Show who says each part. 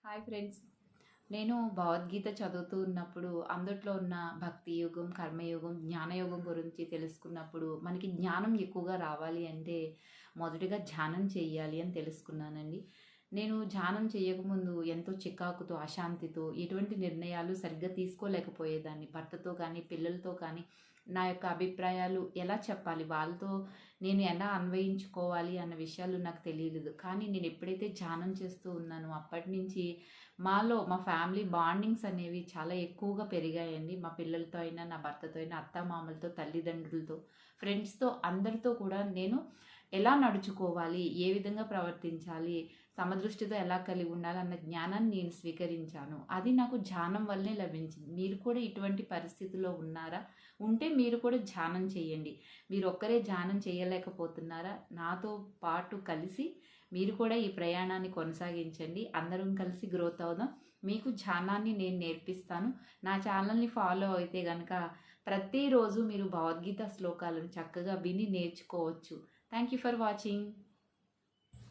Speaker 1: Hi friends. నేను భగవద్గీత చదువుతూ ఉన్నప్పుడు అందుట్లో ఉన్న భక్తి యోగం, కర్మయోగం, జ్ఞానయోగం గురించి తెలుసుకున్నప్పుడు మనకి జ్ఞానం ఎక్కువగా రావాలి అంటే మొదటిగా ధ్యానం చేయాలి అని తెలుసుకున్నానండి. నేను ధ్యానం చేయకముందు ఎంతో చికాకుతో, అశాంతితో ఎటువంటి నిర్ణయాలు సరిగ్గా తీసుకోలేకపోయేదాన్ని. భర్తతో కానీ, పిల్లలతో కానీ నా యొక్క అభిప్రాయాలు ఎలా చెప్పాలి, వాళ్ళతో నేను ఎలా అన్వయించుకోవాలి అన్న విషయాలు నాకు తెలియలేదు. కానీ నేను ఎప్పుడైతే ధ్యానం చేస్తూ ఉన్నానో అప్పటినుంచి మా ఫ్యామిలీ బాండింగ్స్ అనేవి చాలా ఎక్కువగా పెరిగాయండి. మా పిల్లలతో అయినా, నా భర్తతో అయినా, అత్తామామలతో, తల్లిదండ్రులతో, ఫ్రెండ్స్‌తో అందరితో కూడా నేను ఎలా నడుచుకోవాలి, ఏ విధంగా ప్రవర్తించాలి, సమదృష్టితో ఎలా కలిగి ఉండాలన్న జ్ఞానాన్ని నేను స్వీకరించాను. అది నాకు ధ్యానం వల్లనే లభించింది. మీరు కూడా ఇటువంటి పరిస్థితిలో ఉన్నారా? ఉంటే మీరు కూడా ధ్యానం చేయండి. మీరు ఒక్కరే ధ్యానం చేయలేకపోతున్నారా? నాతో పాటు కలిసి మీరు కూడా ఈ ప్రయాణాన్ని కొనసాగించండి. అందరం కలిసి గ్రోత్ అవుదాం. మీకు ధ్యానాన్ని నేను నేర్పిస్తాను. నా ఛానల్‌ని ఫాలో అయితే గనక ప్రతిరోజు మీరు భగవద్గీత శ్లోకాలను చక్కగా విని నేర్చుకోవచ్చు. Thank you for watching.